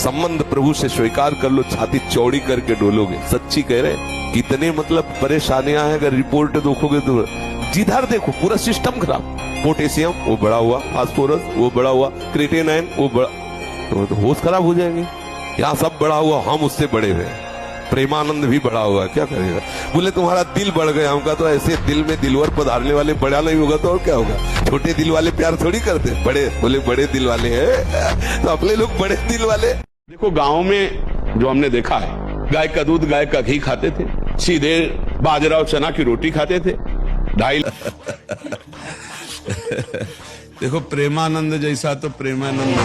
संबंध प्रभु से स्वीकार कर लो, छाती चौड़ी करके डोलोगे। सच्ची कह रहे, कितने मतलब परेशानियां हैं, अगर रिपोर्ट देखोगे तो जिधर देखो पूरा सिस्टम खराब। पोटेशियम वो बड़ा हुआ, फास्फोरस वो बड़ा हुआ, क्रिएटिनिन वो बड़ा, तो होश खराब हो जाएंगे। यहाँ सब बड़ा हुआ, हम उससे बड़े हुए। प्रेमानंद भी बड़ा हुआ, क्या करेगा? बोले तुम्हारा दिल बढ़ गया। हमका तो ऐसे दिल में दिलवर पधारने वाले बड़ा नहीं होगा तो और क्या होगा? छोटे दिल वाले प्यार थोड़ी करते, बड़े बोले बड़े दिल वाले हैं तो अपने लोग बड़े दिल वाले। देखो गाँव में जो हमने देखा है, गाय का दूध गाय का घी खाते थे, सीधे बाजरा और चना की रोटी खाते थे। 2.5 देखो प्रेमानंद जैसा तो प्रेमानंद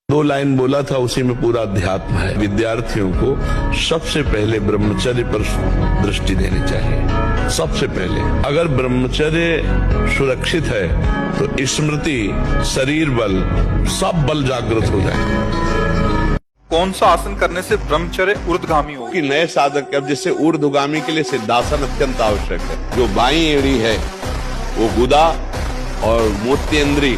2 लाइन बोला था, उसी में पूरा अध्यात्म है। विद्यार्थियों को सबसे पहले ब्रह्मचर्य पर दृष्टि देनी चाहिए। सबसे पहले अगर ब्रह्मचर्य सुरक्षित है तो स्मृति, शरीर बल, सब बल जागृत हो जाए। कौन सा आसन करने से ब्रह्मचर्य ऊर्ध्वगामी हो? कि नए साधक, अब जैसे ऊर्ध्वगामी के लिए सिद्धासन अत्यंत आवश्यक है। जो बाईं एड़ी है वो गुदा और मोत्येंद्री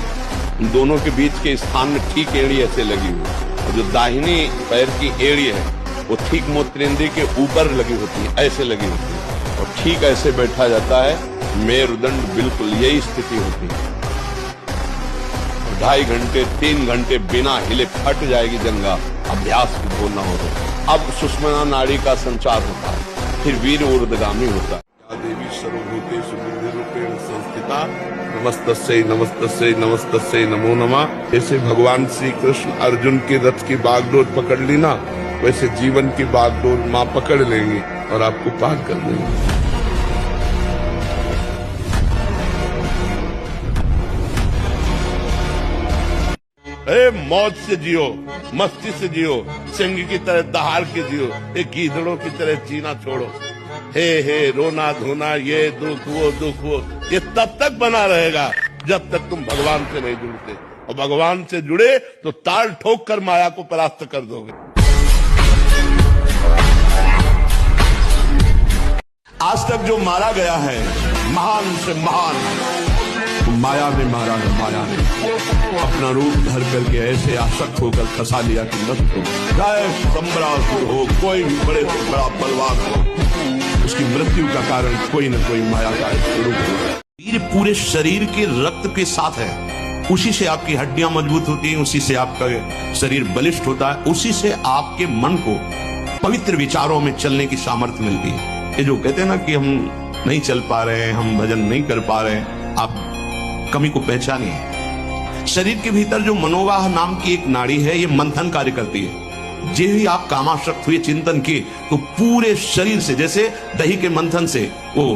दोनों के बीच के स्थान में ठीक एड़ी ऐसे लगी हुई, और जो दाहिनी पैर की एड़ी है वो ठीक मोत्येंद्री के ऊपर लगी होती है, ऐसे लगी होती है, और ठीक ऐसे बैठा जाता है। मेरुदंड बिल्कुल यही स्थिति होती है। 2.5 घंटे 3 घंटे बिना हिले फट जाएगी जंगा, अभ्यास भी बोलना हो तो। अब सुषुम्ना नाड़ी का संचार होता है, फिर वीर ऊर्ध्वगामी होता है। देवी सर्वभूतेषु बुद्धिरूपेण संस्थिता नमस्तस्यै नमस्तस्यै नमस्तस्यै नमो नमः। ऐसे भगवान श्री कृष्ण अर्जुन के रथ की बागडोर पकड़ ली ना, वैसे जीवन की बागडोर माँ पकड़ लेंगी और आपको पार कर देंगी। मौज से जियो, मस्ती से जियो, सिंह की तरह दहाड़ के जियो, एक गीदड़ों की तरह जीना छोड़ो। हे रोना धोना, ये दुख वो, ये तब तक बना रहेगा जब तक तुम भगवान से नहीं जुड़ते, और भगवान से जुड़े तो ताल ठोक कर माया को परास्त कर दोगे। आज तक जो मारा गया है महान से महान, माया ने मारा है। माया ने अपना रूप धर करके ऐसे आसक्त होकर फंसा लिया कि नष्ट हो, चाहे सम्राट हो, कोई भी बड़े से बड़ा बलवान हो, उसकी मृत्यु का कारण कोई न कोई माया का स्वरूप है। वीर पूरे शरीर के रक्त के साथ है, उसी से आपकी हड्डियां मजबूत होती हैं, उसी से आपका शरीर बलिष्ठ होता है, उसी से आपके मन को पवित्र विचारों में चलने की सामर्थ्य मिलती है। ये जो कहते हैं ना कि हम नहीं चल पा रहे हैं, हम भजन नहीं कर पा रहे हैं, आप कमी को पहचानिए। शरीर के भीतर जो मनोवाह नाम की एक नाड़ी है, ये मंथन कार्य करती है। जे ही आप कामासक्त हुए चिंतन किए तो पूरे शरीर से, जैसे दही के मंथन से वो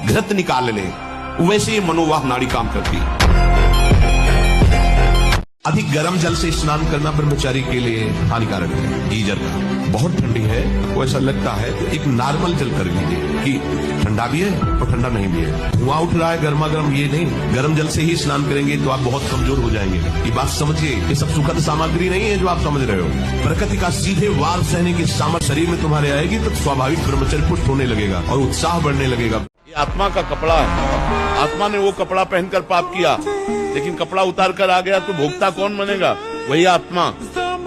घृत निकाल ले, वैसे ये मनोवाह नाड़ी काम करती है। अधिक गर्म जल से स्नान करना ब्रह्मचारी के लिए हानिकारक है। गीजर का बहुत ठंडी है, वो ऐसा लगता है तो एक नॉर्मल जल कर लीजिए कि ठंडा भी है और ठंडा नहीं भी है। धुआं उठ रहा है गर्मा गर्म, ये नहीं, गर्म जल से ही स्नान करेंगे तो आप बहुत कमजोर हो जाएंगे। ये बात समझिए, ये सब सुखद सामग्री नहीं है जो आप समझ रहे हो। प्रकृति का सीधे वार सहने की सामर्थ्य शरीर में तुम्हारे आएगी तो स्वाभाविक ब्रह्मचर्य पुष्ट होने लगेगा और उत्साह बढ़ने लगेगा। ये आत्मा का कपड़ा है। आत्मा ने वो कपड़ा पहनकर पाप किया, लेकिन कपड़ा उतार कर आ गया तो भोक्ता कौन बनेगा? वही आत्मा।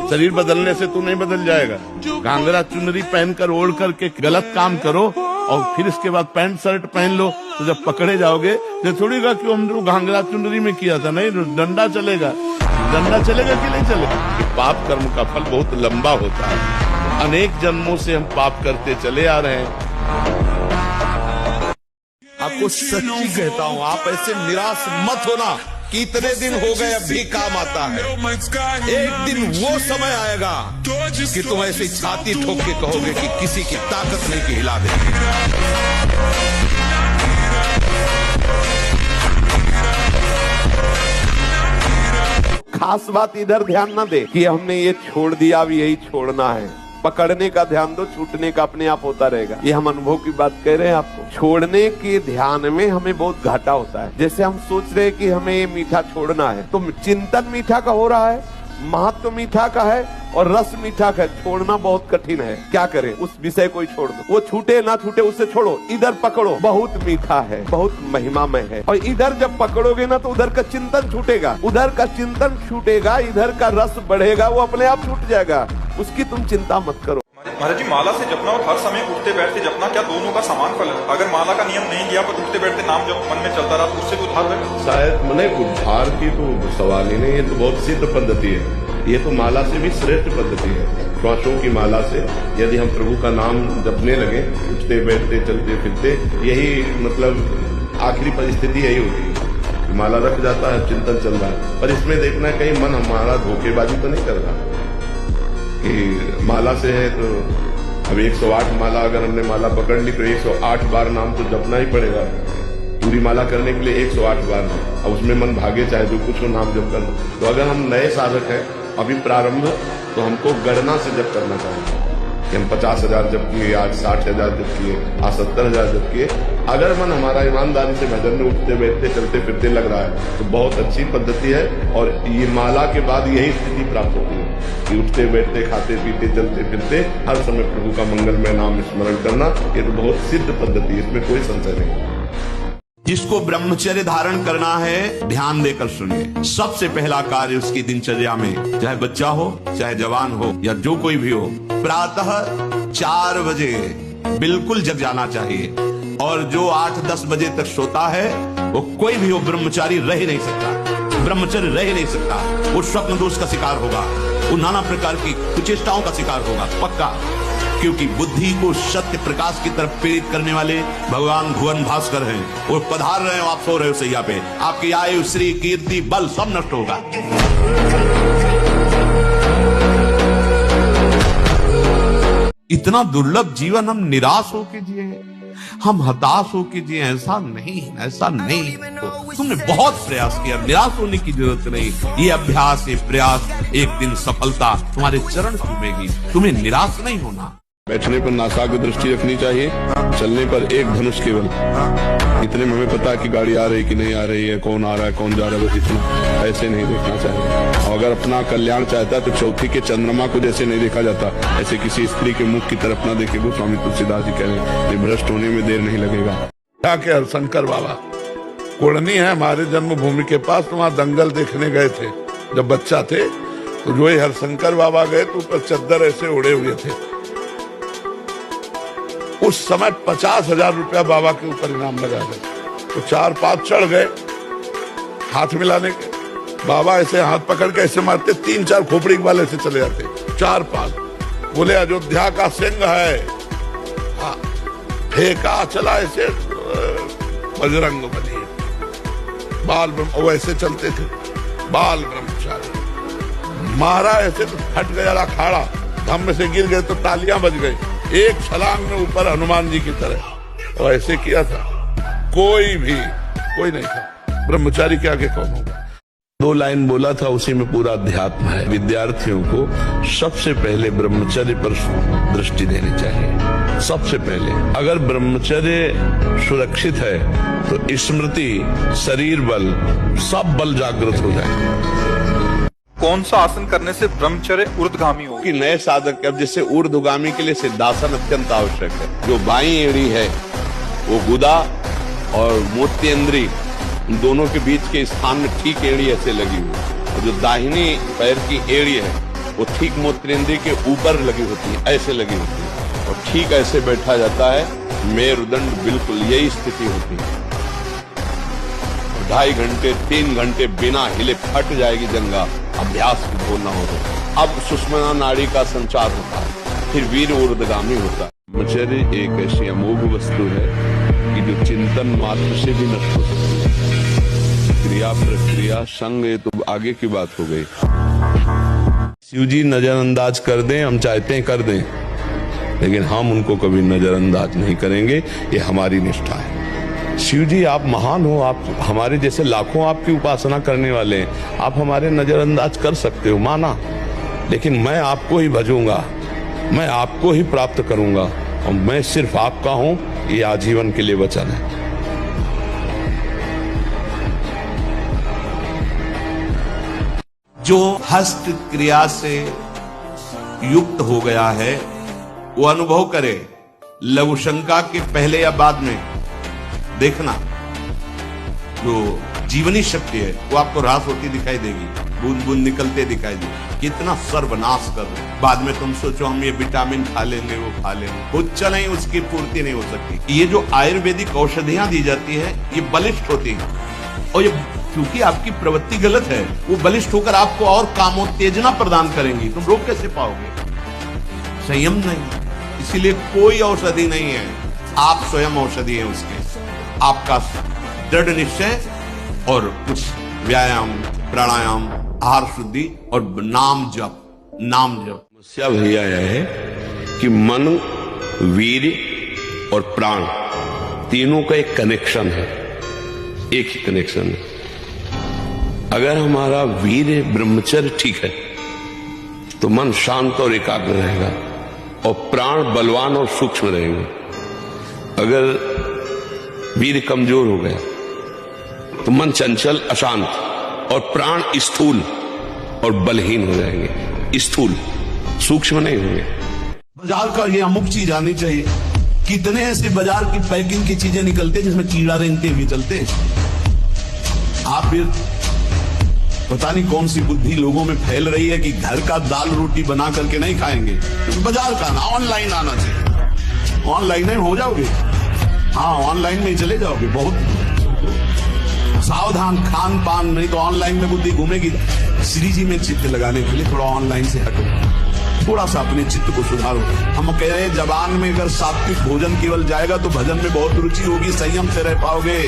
शरीर बदलने से तू नहीं बदल जाएगा। घाघरा चुनरी पहनकर ओढ़ करके गलत काम करो और फिर इसके बाद पैंट शर्ट पहन लो, तो जब पकड़े जाओगे तो थोड़ी का कि हम लोग घाघरा चुनरी में किया था, नहीं, डंडा चलेगा। डंडा चलेगा कि नहीं चलेगा? पाप कर्म का फल बहुत लंबा होता है। अनेक जन्मों से हम पाप करते चले आ रहे हैं। आपको सच्ची कहता हूँ, आप ऐसे निराश मत होना कि इतने दिन हो गए अब भी काम आता है। एक दिन वो समय आएगा कि तुम ऐसी छाती ठोक के कहोगे कि किसी की ताकत नहीं कि हिला दे। खास बात इधर ध्यान ना दे कि हमने ये छोड़ दिया, अब यही छोड़ना है। पकड़ने का ध्यान दो, छूटने का अपने आप होता रहेगा। ये हम अनुभव की बात कह रहे हैं आपको। छोड़ने के ध्यान में हमें बहुत घाटा होता है। जैसे हम सोच रहे हैं कि हमें ये मीठा छोड़ना है, तो चिंतन मीठा का हो रहा है महत्व मीठा का है और रस मीठा का है, छोड़ना बहुत कठिन है। क्या करें, उस विषय को ही छोड़ दो, वो छूटे ना छूटे उससे छोड़ो, इधर पकड़ो, बहुत मीठा है, बहुत महिमामय है। और इधर जब पकड़ोगे ना तो उधर का चिंतन छूटेगा, उधर का चिंतन छूटेगा, इधर का रस बढ़ेगा, वो अपने आप छूट जाएगा, उसकी तुम चिंता मत करो। महाराज जी, माला से जपना और हर समय उठते बैठते जपना, क्या दोनों का समान फल है? अगर माला का नियम नहीं किया पर उठते बैठते नाम जब मन में चलता रहा तो उससे भी उद्धार होगा? शायद मैंने उद्धार की तो सवाल ही नहीं, ये तो बहुत सिद्ध पद्धति है। ये तो माला से भी श्रेष्ठ पद्धति है। श्वासों की माला से यदि हम प्रभु का नाम जपने लगे, उठते बैठते चलते फिरते, यही मतलब आखिरी परिस्थिति यही होती है। माला रख जाता है, चिंतन चल रहा है, पर इसमें देखना है कहीं मन हमारा धोखेबाजी तो नहीं कर रहा कि माला से है तो अब 108 माला, अगर हमने माला पकड़ ली तो 108 बार नाम तो जपना ही पड़ेगा। पूरी माला करने के लिए 108 बार, अब उसमें मन भागे चाहे जो कुछ हो नाम जप करना। तो अगर हम नए साधक हैं, अभी प्रारंभ, तो हमको गणना से जप करना चाहिए कि हम 50,000 जप किए, आज 60,000 जप किए, आज 70,000 जप किए। अगर मन हमारा ईमानदारी से भजन में उठते बैठते चलते फिरते लग रहा है तो बहुत अच्छी पद्धति है। और ये माला के बाद यही स्थिति प्राप्त होती है कि उठते बैठते खाते पीते चलते फिरते हर समय प्रभु का मंगलमय नाम स्मरण करना, ये तो बहुत सिद्ध पद्धति है, इसमें कोई संशय नहीं। जिसको ब्रह्मचर्य धारण करना है, ध्यान देकर सुनिए। सबसे पहला कार्य उसकी दिनचर्या में, चाहे बच्चा हो चाहे जवान हो या जो कोई भी हो, प्रातः 4 बजे बिल्कुल जग जाना चाहिए। और जो 8-10 बजे तक सोता है वो कोई भी हो, ब्रह्मचारी रह ही नहीं सकता, ब्रह्मचर्य रह ही नहीं सकता। वो स्वप्न दोष का शिकार होगा, वो नाना प्रकार की कुचेष्टाओं का शिकार होगा पक्का। क्योंकि बुद्धि को सत्य प्रकाश की तरफ प्रेरित करने वाले भगवान भुवन भास्कर हैं। वो पधार रहे हो, आप सो रहे हो सैया पे, आपकी आयु श्री कीर्ति बल सब नष्ट होगा। इतना दुर्लभ जीवन हम निराश होके जिए, हम हताश होके जिए, ऐसा नहीं, ऐसा नहीं। तुमने बहुत प्रयास किया, निराश होने की जरूरत नहीं। ये अभ्यास, ये प्रयास, एक दिन सफलता तुम्हारे चरण चूमेगी, तुम्हें निराश नहीं होना। बैठने पर नासाग्र दृष्टि रखनी चाहिए, चलने पर एक धनुष केवल, इतने में हमें पता है कि गाड़ी आ रही कि नहीं आ रही है, कौन आ रहा है कौन जा रहा है, बस इतना। ऐसे नहीं देखना चाहिए। और अगर अपना कल्याण चाहता है तो चौथी के चंद्रमा को जैसे नहीं देखा जाता, ऐसे किसी स्त्री के मुख की तरफ ना देखे। गोस्वामी तुलसीदास जी कह रहे हैं, भ्रष्ट होने में देर नहीं लगेगा। क्या के हरशंकर बाबा कुड़नी है हमारे जन्मभूमि के पास, तो वहां दंगल देखने गए थे जब बच्चा थे। तो जो ही हरशंकर बाबा गए तो ऊपर चद्दर ऐसे उड़े हुए थे। उस समय 50,000 रुपया बाबा के ऊपर इनाम लगा गए। तो 4-5 चढ़ गए हाथ मिलाने के, बाबा ऐसे हाथ पकड़ के ऐसे मारते, 3-4 खोपड़ी वाले से चले जाते। 4-5 बोले अयोध्या का सिंह है, फेंका चला ऐसे, बजरंग बली बाल ब्रह्म, वैसे चलते थे बाल ब्रह्मचारी, मारा ऐसे तो फट गया अखाड़ा, धम्म से गिर गए तो तालियां बज गई, एक छलांग में ऊपर हनुमान जी की तरह। और ऐसे किया था, कोई नहीं था। ब्रह्मचारी के आगे कौन होगा? 2 लाइन बोला था, उसी में पूरा अध्यात्म है। विद्यार्थियों को सबसे पहले ब्रह्मचर्य पर दृष्टि देनी चाहिए। सबसे पहले अगर ब्रह्मचर्य सुरक्षित है तो स्मृति, शरीर बल, सब बल जागृत हो जाए। कौन सा आसन करने से ब्रह्मचर्य ऊर्ध्वगामी हो? कि नए साधक, अब जैसे ऊर्ध्वगामी के लिए सिद्धासन अत्यंत आवश्यक है। जो बाई एड़ी है वो गुदा और मोत्येंद्री, दोनों के बीच के स्थान में ठीक एड़ी ऐसे लगी हुई, और जो दाहिनी पैर की एड़ी है वो ठीक मोत्येंद्री के ऊपर लगी होती है, ऐसे लगी होती है, और ठीक ऐसे बैठा जाता है, मेरुदंड बिल्कुल, यही स्थिति होती है। 2.5 घंटे 3 घंटे बिना हिले फट जाएगी जंगा, अभ्यास बोलना हो तो। अब सुषुम्ना नाड़ी का संचार होता है, फिर वीर ऊर्ध्वगामी होता है। ब्रह्मचर्य एक ऐसी अमोघ वस्तु है कि जो चिंतन मात्र से भी नष्ट हो सकती है। क्रिया प्रक्रिया संग, ये तो आगे की बात हो गई। शिव जी नजरअंदाज कर दें, हम चाहते हैं कर दें, लेकिन हम उनको कभी नजरअंदाज नहीं करेंगे, ये हमारी निष्ठा है। शिव जी आप महान हो, आप हमारे जैसे लाखों आपकी उपासना करने वाले हैं, आप हमारे नजरअंदाज कर सकते हो, माना, लेकिन मैं आपको ही भजूंगा, मैं आपको ही प्राप्त करूंगा, और मैं सिर्फ आपका हूं, ये आजीवन के लिए वचन है। जो हस्त क्रिया से युक्त हो गया है वो अनुभव करे, लघु शंका के पहले या बाद में। देखना जो जीवनी शक्ति है वो आपको ह्रास होती दिखाई देगी, बूंद बूंद निकलते दिखाई देगी, कितना सर्वनाश कर रहे। बाद में तुम सोचो हम ये विटामिन खा लेंगे, वो खा लेंगे, खुद चलें उसकी पूर्ति नहीं हो सकती। ये जो आयुर्वेदिक औषधियां दी जाती है ये बलिष्ठ होती है, और ये क्योंकि आपकी प्रवृत्ति गलत है, वो बलिष्ठ होकर आपको और कामोत्तेजना प्रदान करेंगी, तुम रोक कैसे पाओगे? संयम नहीं, इसीलिए कोई औषधि नहीं है, आप स्वयं औषधि है उसके। आपका दृढ़ निश्चय और कुछ व्यायाम, प्राणायाम, आहार शुद्धि और नाम जप। समस्या भैया यह है कि मन, वीर और प्राण तीनों का एक कनेक्शन है, एक ही कनेक्शन है। अगर हमारा वीर ब्रह्मचर्य ठीक है तो मन शांत और एकाग्र रहेगा और प्राण बलवान और सूक्ष्म रहेंगे। अगर वीर कमजोर हो गया तो मन चंचल, अशांत और प्राण स्थूल और बलहीन हो जाएंगे, स्थूल, सूक्ष्म नहीं होंगे। बाजार का ये अमुक चीज आनी चाहिए। कितने ऐसे बाजार की पैकिंग की चीजें निकलते जिसमें कीड़ा रेंगते हुए चलते। आप फिर पता नहीं कौन सी बुद्धि लोगों में फैल रही है कि घर का दाल रोटी बना करके नहीं खाएंगे, तो बाजार का ना, ऑनलाइन आना चाहिए। ऑनलाइन में हो जाओगे, हाँ ऑनलाइन में ही चले जाओगे। बहुत सावधान, खान पान नहीं तो ऑनलाइन में बुद्धि घूमेगी। श्री जी में चित्त लगाने के लिए थोड़ा ऑनलाइन से हटो, थोड़ा सा अपने चित्त को सुधारो। हम कह रहे हैं जबान में अगर सात्विक भोजन केवल जाएगा तो भजन में बहुत रुचि होगी, संयम से रह पाओगे।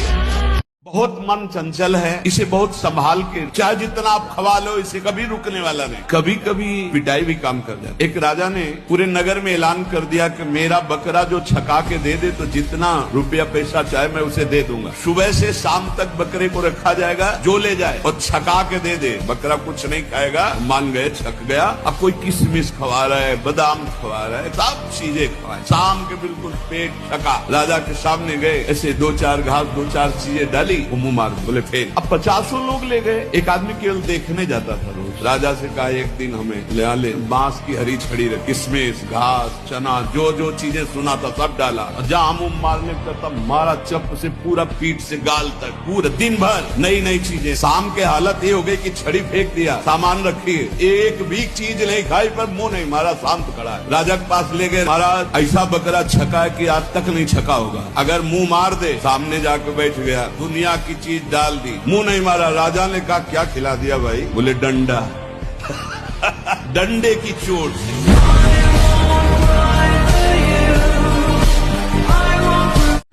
बहुत मन चंचल है, इसे बहुत संभाल के, चाहे जितना आप खवा लो इसे कभी रुकने वाला नहीं। कभी कभी पिटाई भी काम कर जाए। एक राजा ने पूरे नगर में ऐलान कर दिया कि मेरा बकरा जो छका के दे दे तो जितना रुपया पैसा चाहे मैं उसे दे दूंगा। सुबह से शाम तक बकरे को रखा जाएगा, जो ले जाए और छका के दे दे। बकरा कुछ नहीं खाएगा, मान गए, छक गया। अब कोई किशमिश खवा रहा है, बादाम खवा रहा है, सब चीजें खवाए। शाम के बिल्कुल पेट छका, राजा के सामने गए, ऐसे दो चार घास, दो चार चीजें डाली, वो मुंह मार बोले फेंक। अब 50 लोग ले गए, एक आदमी केवल देखने जाता था रोज। राजा से कहा एक दिन हमें ले आ ले, बांस की हरी छड़ी रखी, किशमिश, घास, चना, जो जो चीजें सुना था सब डाला, और जहां मुंह मारने का तब मारा चप से पूरा पीठ से गाल तक, पूरा दिन भर नई नई चीजें। शाम के हालत ये हो गई कि छड़ी फेंक दिया, सामान रखी, एक भी चीज नहीं खाई पर मुंह नहीं मारा, शांत खड़ा है। राजा के पास ले गए, महाराज ऐसा बकरा छका है कि आज तक नहीं छका होगा, अगर मुंह मार दे। सामने जाकर बैठ गया, दुनिया की चीज डाल दी, मुंह नहीं मारा। राजा ने कहा क्या खिला दिया भाई? बोले डंडा। डंडे की चोट से।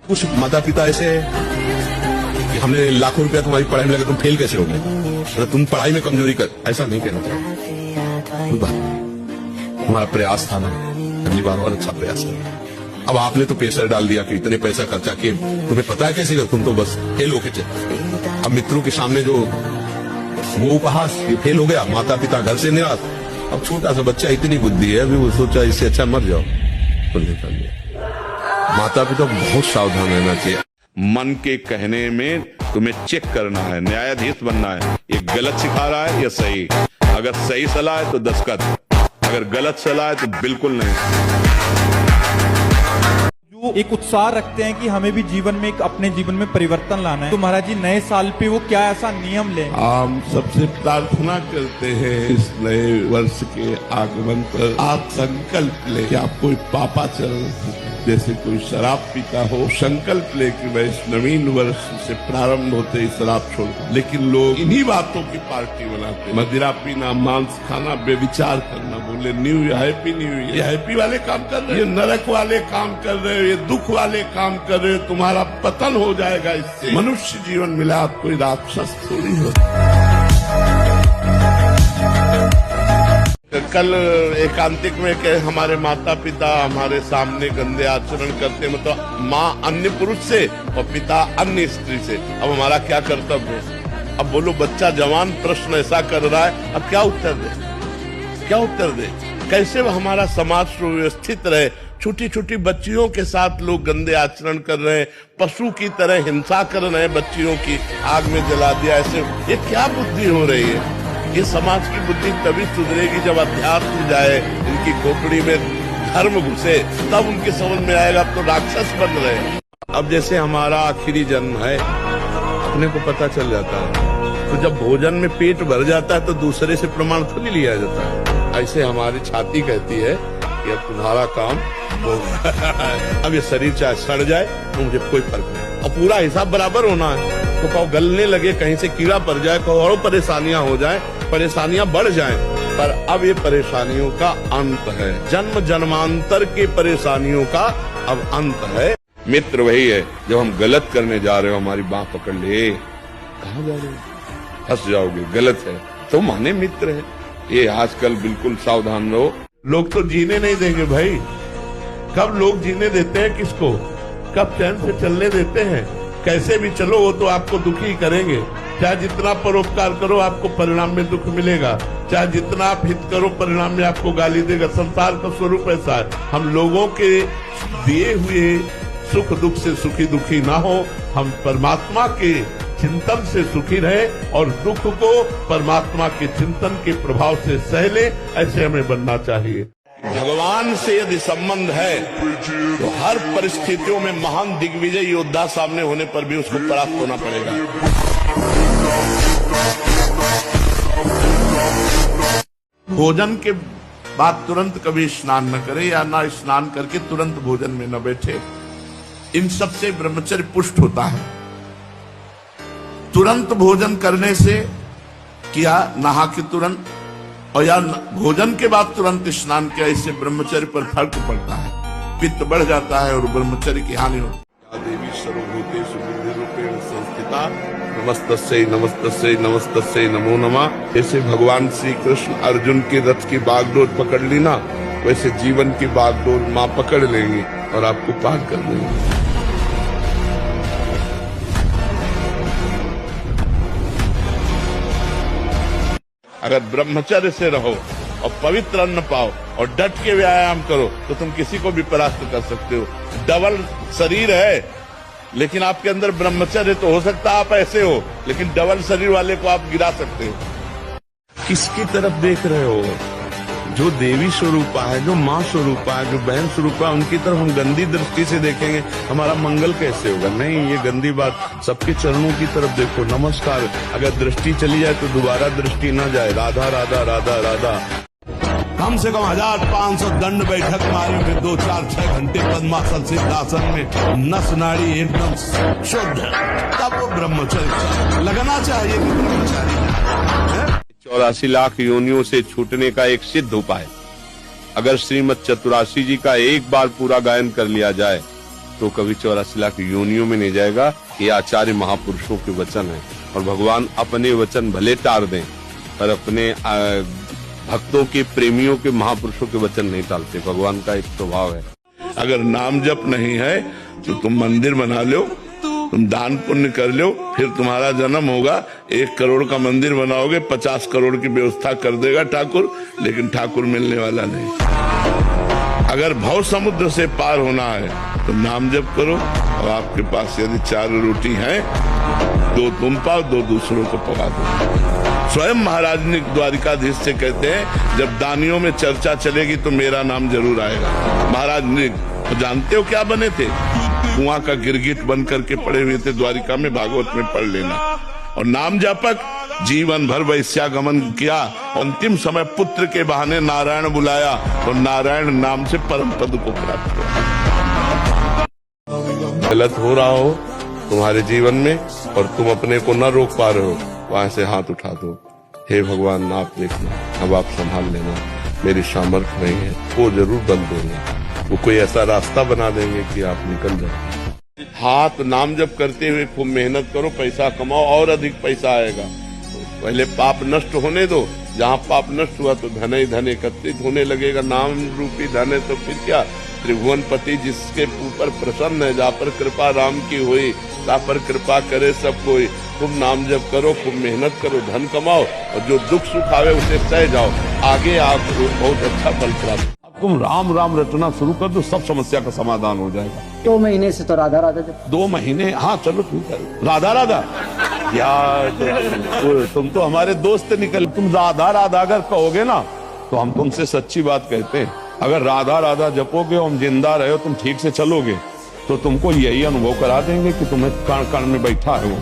कुछ माता पिता ऐसे कि हमने लाखों रुपया तुम्हारी पढ़ाई में लगा, तुम फेल कैसे हो गए? तुम पढ़ाई में कमजोरी कर, ऐसा नहीं कहना चाहिए। तुम्हारा प्रयास था ना, अगली बार और अच्छा प्रयास करना। अब आपने तो पैसा डाल दिया कि इतने पैसा खर्चा किए, तुम्हें पता है कैसे, तुम तो बस फेल होके चले। अब मित्रों के सामने जो वो उपहास, ये फेल हो गया, माता पिता घर से निराश। अब छोटा सा बच्चा, इतनी बुद्धि है, अभी वो सोचा इससे अच्छा मर जाओ, तो निकल गया। माता पिता बहुत सावधान रहना चाहिए। मन के कहने में तुम्हें चेक करना है, न्यायाधीश बनना है, ये गलत सिखा रहा है या सही। अगर सही सलाह है तो दस्तखत, अगर गलत सलाह है तो बिल्कुल नहीं। एक उत्साह रखते हैं कि हमें भी जीवन में अपने जीवन में परिवर्तन लाना है, तो महाराज जी नए साल पे वो क्या ऐसा नियम लें? हम सबसे प्रार्थना करते हैं इस नए वर्ष के आगमन पर आप संकल्प ले कि आप कोई पापाचरण, जैसे कोई शराब पीता हो, संकल्प ले कि मैं इस नवीन वर्ष से प्रारंभ होते ही शराब छोड़ दूं। लेकिन लोग इन्हीं बातों की पार्टी बनाते, मदिरा पीना, मांस खाना, बेविचार करना, बोले new year, happy new year. ये हैप्पी वाले काम कर रहे हो, ये नरक वाले काम कर रहे हो, ये दुख वाले काम कर रहे हो, तुम्हारा पतन हो जाएगा इससे। मनुष्य जीवन मिला, आप कोई राक्षस थोड़ी हो। कल एकांतिक में के हमारे माता पिता हमारे सामने गंदे आचरण करते, मतलब माँ अन्य पुरुष से और पिता अन्य स्त्री से। अब हमारा क्या कर्तव्य है? अब बोलो बच्चा जवान प्रश्न ऐसा कर रहा है, अब क्या उत्तर दे, क्या उत्तर दे? कैसे हमारा समाज सुव्यवस्थित रहे? छोटी छोटी बच्चियों के साथ लोग गंदे आचरण कर रहे हैं, पशु की तरह हिंसा कर रहे हैं, बच्चियों की आग में जला दिया। ऐसे ये क्या बुद्धि हो रही है? ये समाज की बुद्धि तभी सुधरेगी जब अध्यात्म जाए, इनकी खोपड़ी में धर्म घुसे, तब उनके समझ में आएगा अब तो राक्षस बन रहे हैं। अब जैसे हमारा आखिरी जन्म है, अपने को पता चल जाता है, तो जब भोजन में पेट भर जाता है तो दूसरे से प्रमाण थोड़ी लिया जाता है। ऐसे हमारी छाती कहती है कि अब तुम्हारा काम हो अब ये शरीर चाहे सड़ जाए तो मुझे कोई फर्क नहीं, और पूरा हिसाब बराबर होना है। तो कहो गलने लगे, कहीं से कीड़ा पड़ जाए, कहो और परेशानियां हो जाए, परेशानियां बढ़ जाएं, पर अब ये परेशानियों का अंत है, जन्म जन्मांतर के परेशानियों का अब अंत है। मित्र वही है, जब हम गलत करने जा रहे हो हमारी बाह पकड़ ले, कहाँ जा रहे हो, फंस जाओगे, गलत है तो माने मित्र है। ये आजकल बिल्कुल सावधान रहो। लोग तो जीने नहीं देंगे भाई, कब लोग जीने देते हैं किसको, कब चैन से चलने देते हैं। कैसे भी चलो वो तो आपको दुखी करेंगे, चाहे जितना परोपकार करो आपको परिणाम में दुख मिलेगा, चाहे जितना आप हित करो परिणाम में आपको गाली देगा। संसार का स्वरूप ऐसा है, हम लोगों के दिए हुए सुख दुख से सुखी दुखी ना हो, हम परमात्मा के चिंतन से सुखी रहे और दुख को परमात्मा के चिंतन के प्रभाव से सह ले, ऐसे हमें बनना चाहिए। भगवान से यदि संबंध है तो हर परिस्थितियों में महान दिग्विजय योद्धा सामने होने पर भी उसको परास्त होना पड़ेगा। भोजन के बाद तुरंत कभी स्नान न करे या ना स्नान करके तुरंत भोजन में न बैठे, इन सब से ब्रह्मचर्य पुष्ट होता है। तुरंत भोजन करने से किया, नहा के तुरंत, और या भोजन के बाद तुरंत स्नान किया, इससे ब्रह्मचर्य पर फर्क पड़ता है, पित्त बढ़ जाता है और ब्रह्मचर्य की हानि होती है। देवी सर्वभूतेषु बुद्धिरूपेण संस्थिता नमस्तस्यै नमस्तस्यै नमस्तस्यै नमो नमः। जैसे भगवान श्री कृष्ण अर्जुन के रथ की बागडोर पकड़ ली ना, वैसे जीवन की बागडोर माँ पकड़ लेंगी और आपको पार कर देंगी। अगर ब्रह्मचर्य से रहो और पवित्र अन्न पाओ और डट के व्यायाम करो तो तुम किसी को भी परास्त कर सकते हो। डबल शरीर है लेकिन आपके अंदर ब्रह्मचर्य तो हो सकता है आप ऐसे हो, लेकिन डबल शरीर वाले को आप गिरा सकते हो। किसकी तरफ देख रहे हो? जो देवी स्वरूपा है, जो माँ स्वरूपा है, जो बहन स्वरूपा है, उनकी तरफ हम गंदी दृष्टि से देखेंगे, हमारा मंगल कैसे होगा? नहीं, ये गंदी बात। सबके चरणों की तरफ देखो, नमस्कार। अगर दृष्टि चली जाए तो दोबारा दृष्टि न जाए। राधा राधा राधा राधा। कम से कम 1500 दंड बैठक मारी में 2, 4, 6 घंटे पद्मासन सिद्धासन में नस नाड़ी एकदम शुद्ध, तब वो ब्रह्मचर्य लगना चाहिए कि ब्रह्मचारी 84 लाख योनियों से छूटने का एक सिद्ध उपाय। अगर श्रीमद चतुराशी जी का एक बार पूरा गायन कर लिया जाए तो कभी 84 लाख योनियों में नहीं जाएगा। ये आचार्य महापुरुषों के वचन है और भगवान अपने वचन भले टाल दें पर अपने भक्तों के, प्रेमियों के, महापुरुषों के वचन नहीं टालते। भगवान का एक स्वभाव है। अगर नाम जप नहीं है तो तुम मंदिर बना लो, तुम दान पुण्य कर लो, फिर तुम्हारा जन्म होगा। 1 करोड़ का मंदिर बनाओगे, 50 करोड़ की व्यवस्था कर देगा ठाकुर, लेकिन ठाकुर मिलने वाला नहीं। अगर भव समुद्र से पार होना है तो नाम जप करो, और आपके पास यदि 4 रोटी है, 2 तुम पाओ, 2 दूसरों को पका दो। स्वयं महाराज ने द्वारिकाधीश से कहते हैं, जब दानियों में चर्चा चलेगी तो मेरा नाम जरूर आएगा। महाराज ने, जानते हो क्या बने थे? कुआं का गिरगिट बन करके पड़े हुए थे द्वारिका में, भागवत में पढ़ लेना। और नाम जापक जीवन भर वैश्यागमन किया, अंतिम समय पुत्र के बहाने नारायण बुलाया तो नारायण नाम से परम पद को प्राप्त किया। गलत हो रहा हो तुम्हारे जीवन में और तुम अपने को न रोक पा रहे हो, वहां से हाथ उठा दो। हे भगवान, आप देखना, अब आप संभाल लेना, मेरी सामर्थ्य नहीं है। वो जरूर बन देंगे, वो कोई ऐसा रास्ता बना देंगे कि आप निकल जाए। हाथ नाम जप करते हुए खूब मेहनत करो, पैसा कमाओ और अधिक पैसा आएगा। पहले पाप नष्ट होने दो, जहाँ पाप नष्ट हुआ तो धन ही धन एकत्रित होने लगेगा। नाम रूपी धन है तो फिर क्या? त्रिभुवनपति जिसके ऊपर प्रसन्न है, जहाँ पर कृपा राम की हुई, ता पर कृपा करे सब कोई। खूब नाम जप करो, खूब मेहनत करो, धन कमाओ, और जो दुख सुख आवे उसे सह जाओ, आगे आपको बहुत अच्छा फल प्राप्त। तुम राम राम रटना शुरू कर दो, सब समस्या का समाधान हो जाएगा। 2 महीने से तो राधा राधा 2 महीने, हाँ चलो ठीक है, राधा राधा यार तुम तो हमारे दोस्त निकल। तुम राधा राधा अगर कहोगे ना तो हम तुमसे सच्ची बात कहते हैं, अगर राधा राधा जपोगे, हम जिंदा रहे, तुम ठीक से चलोगे तो तुमको यही अनुभव करा देंगे कि तुम्हें कण कण में बैठा है वो।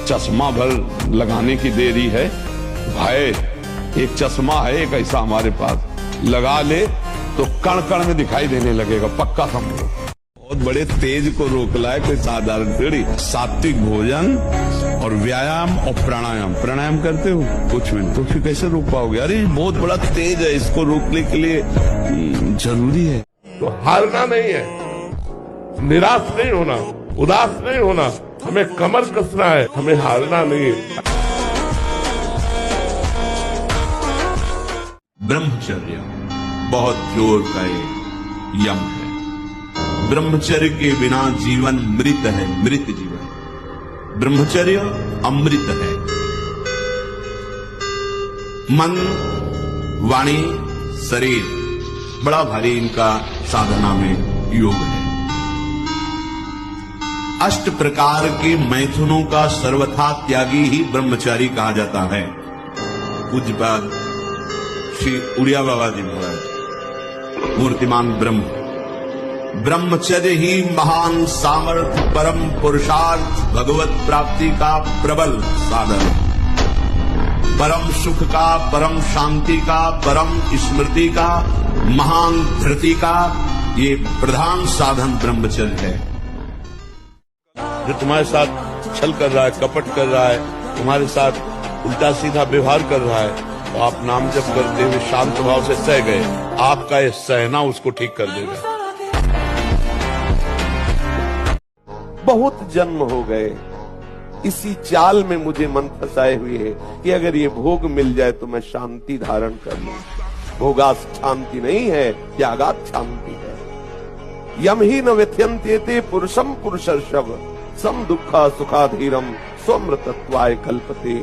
चश्मा भर लगाने की देरी है भाई, एक चश्मा है एक ऐसा हमारे पास, लगा ले तो कण कण में दिखाई देने लगेगा, पक्का समझो। बहुत बड़े तेज को रोक लाए कोई साधारण थोड़ी। सात्विक भोजन और व्यायाम और प्राणायाम। प्राणायाम करते हो कुछ मिनट तो फिर कैसे रोक पाओगे? अरे बहुत बड़ा तेज है, इसको रोकने के लिए जरूरी है। तो हारना नहीं है, निराश नहीं होना, उदास नहीं होना, हमें कमर कसना है, हमें हारना नहीं है। ब्रह्मचर्य बहुत जोर का एक यम है। ब्रह्मचर्य के बिना जीवन मृत है, मृत जीवन। ब्रह्मचर्य अमृत है। मन, वाणी, शरीर बड़ा भारी इनका साधना में योग है। अष्ट प्रकार के मैथुनों का सर्वथा त्यागी ही ब्रह्मचारी कहा जाता है। पूज्यपाद श्री उड़िया बाबा जी महाराज, मूर्तिमान ब्रह्म। ब्रह्मचर्य ही महान सामर्थ्य, परम पुरुषार्थ, भगवत प्राप्ति का प्रबल साधन, परम सुख का, परम शांति का, परम स्मृति का, महान धृति का ये प्रधान साधन ब्रह्मचर्य है। जो तुम्हारे साथ छल कर रहा है, कपट कर रहा है, तुम्हारे साथ उल्टा सीधा व्यवहार कर रहा है, तो आप नाम जप करते हुए शांत भाव से सह गए, आपका ये सहना उसको ठीक कर देगा। बहुत जन्म हो गए, इसी चाल में मुझे मन फंसाए हुए है कि अगर ये भोग मिल जाए तो मैं शांति धारण कर लूं। भोगास शांति नहीं है, त्यागात शांति है। यम ही न व्यथ्यन्त्येते पुरुषम पुरुषर्षभ, सम दुखा सुखाधीरम स्वमृतत्वाय कल्पते।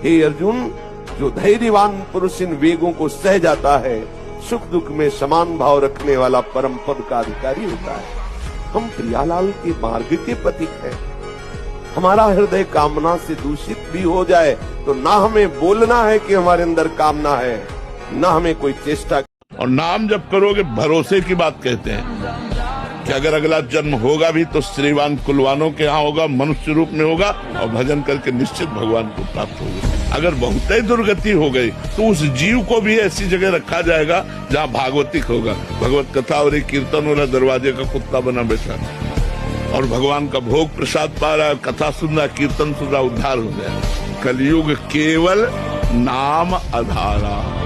हे अर्जुन, जो धैर्यवान पुरुष इन वेगों को सह जाता है, सुख दुख में समान भाव रखने वाला परम पद का अधिकारी होता है। हम प्रियालाल के मार्ग के प्रतीक हैं। हमारा हृदय कामना से दूषित भी हो जाए तो ना हमें बोलना है कि हमारे अंदर कामना है, ना हमें कोई चेष्टा। और नाम जब करोगे भरोसे की बात कहते हैं कि अगर अगला जन्म होगा भी तो श्रीवान कुलवानों के यहाँ होगा, मनुष्य रूप में होगा, और भजन करके निश्चित भगवान को प्राप्त होगा। अगर बहुत ही दुर्गति हो गई तो उस जीव को भी ऐसी जगह रखा जाएगा जहाँ भागवतिक होगा, भगवत कथा और कीर्तन वाला दरवाजे का कुत्ता बना बैठा, और भगवान का भोग प्रसाद पा रहा है, कथा सुन रहा, कीर्तन सुन रहा, उद्धार हो गया। कलयुग केवल नाम आधारा।